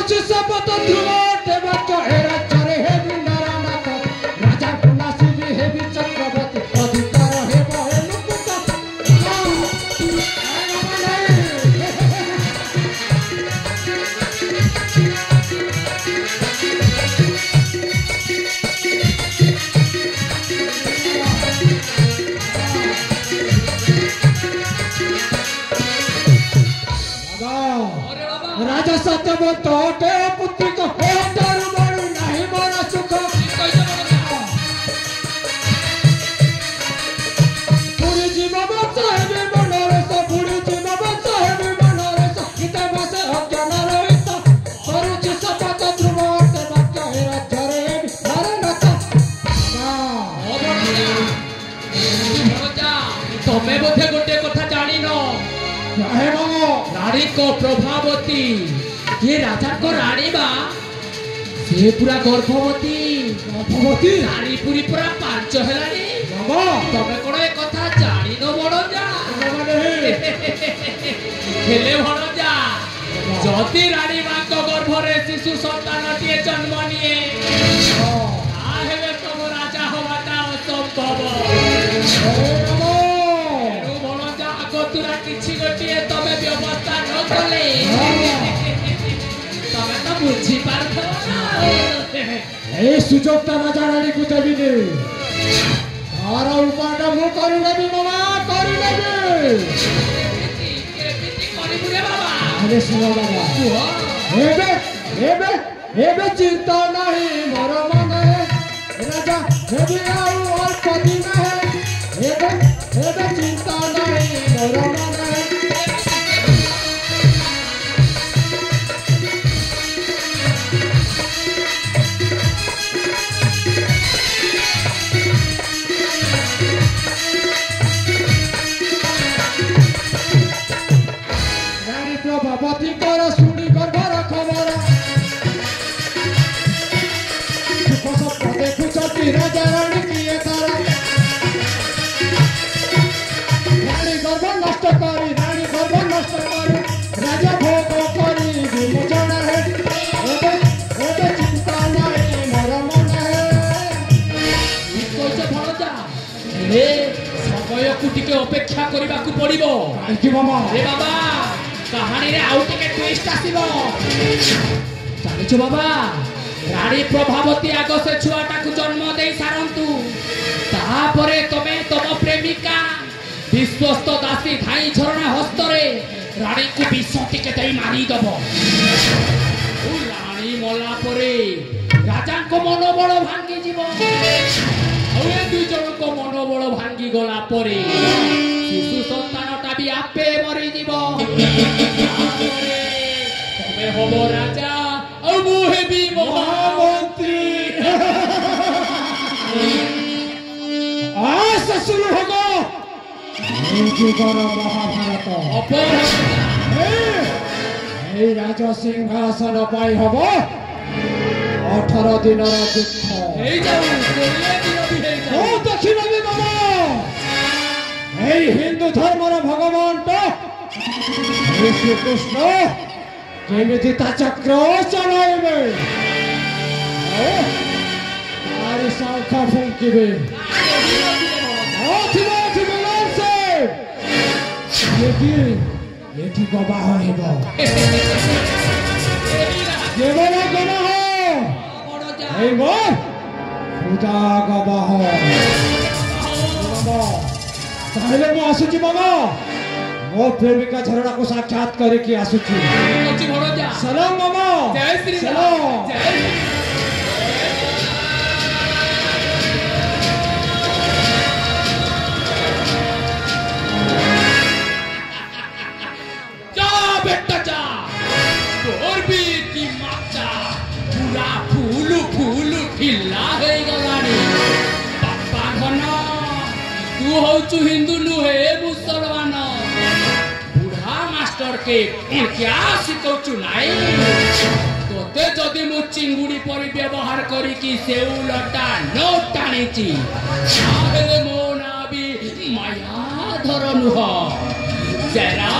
କରୁଛି ଶପଥ ଧ୍ରୁବ ଦେବକ ଏ ରାଜ୍ୟରେ ହେବି ନାରାୟଣ ରାଜା ନାସିବି ହେବି ଚକ୍ରବର୍ତ୍ତୀ ଅଧିକାର ହେବ ଏ ମୁକୁଟ राजा सत्यवंत अटे पुत्री को होतारु बड़ू नहीं मोर सुख बुढ़ी जीव बच्चा हेबी मनोरस बुढ़ी जीव बच्चा हेबी मनोरस गीता बसे अज्ञान रहित करुछि शपथ ध्रुव अटे वाक्य हे राज्ୟରେ हेबि नारायण तमे बोधे गोटे कथा जानी न रानी को प्रभावती ये राजा को रानी बा से पूरा गर्भवती रानी पूरी पूरा 5 हेलानी तमे कोन ए कथा जानी न बड़ जा हेले बड़ जा जति रानी मां को गर्भ रे शिशु संतान टिए जन्म निए आ हेले तुम राजा होवाटा असंभव किछि गोटिए तमे व्यवस्था न कले तमे तो बुझी पारथो ना ए सुजोगता राजा रानी को देबिनी तार उपाटा मु करि देबी मामा करि देबी केमिति करिबु रे बाबा अरे सुनो बाबा एबे चिंता नहीं मोर मन राजा हेबी आउ अल्प दिन है एबे चिंता नहीं मोर मन प्रभावती कर सुनी गर्भर खबर सुख स्वप्न देखुछती राजा रानी किए तारा रानी गर्भ नष्ट करी राजा भोग करी विमोचन है एबे चिंता नहीं मोर मन है कोइछ भणजा ए समय को टिके अपेक्षा करबा को पड़िबो काहे मामा रे बाबा कहानी रे आउ टिके ट्विस्ट आसीबो जानिछो बाबा रानी प्रभावती आगो से छुआटा को जन्म देई सारंतु तापरे तमे तम प्रेमिका विश्वस्त दासी धाई झरणा हस्तरे रानी को विष टिके देई मारी दबो रानी मला परे राजा को मनोबल भांगी जीवो ओए दुई जन को मनोबल भांगी गला परे शिशु संतानटा भी आपे मरी जीवो तमे होबो राजा और मु हेबी महामंत्री आज शुरू होगा महाभारत ए राजा सिंहासन पाई हबो 18 दिन युद्ध ए जाऊ कोरिया दिन भी हे जाऊ दक्षिण भी बाबा ए हिंदू धर्मर भगवान तो श्री कृष्ण केमिति ता चक्र चलाइबे आरे शंख फुंकिबे एठी गवाह हेबो केवल गवाह हेबो खुदा गवाह ताहले मो आसुची बाबा मो प्रेमिका झरड़ा को साक्षात करे की आसुची सलाम मामा जय श्री राम जय तू हिंदू नुहे मुसलमान बुढ़ा मास्टर के क्या शिखु नाई तोते जदि मु चिंगुड़ी पर व्यवहार करी सेउलटा न टाणी मो ना भी मायाधर नुह जरा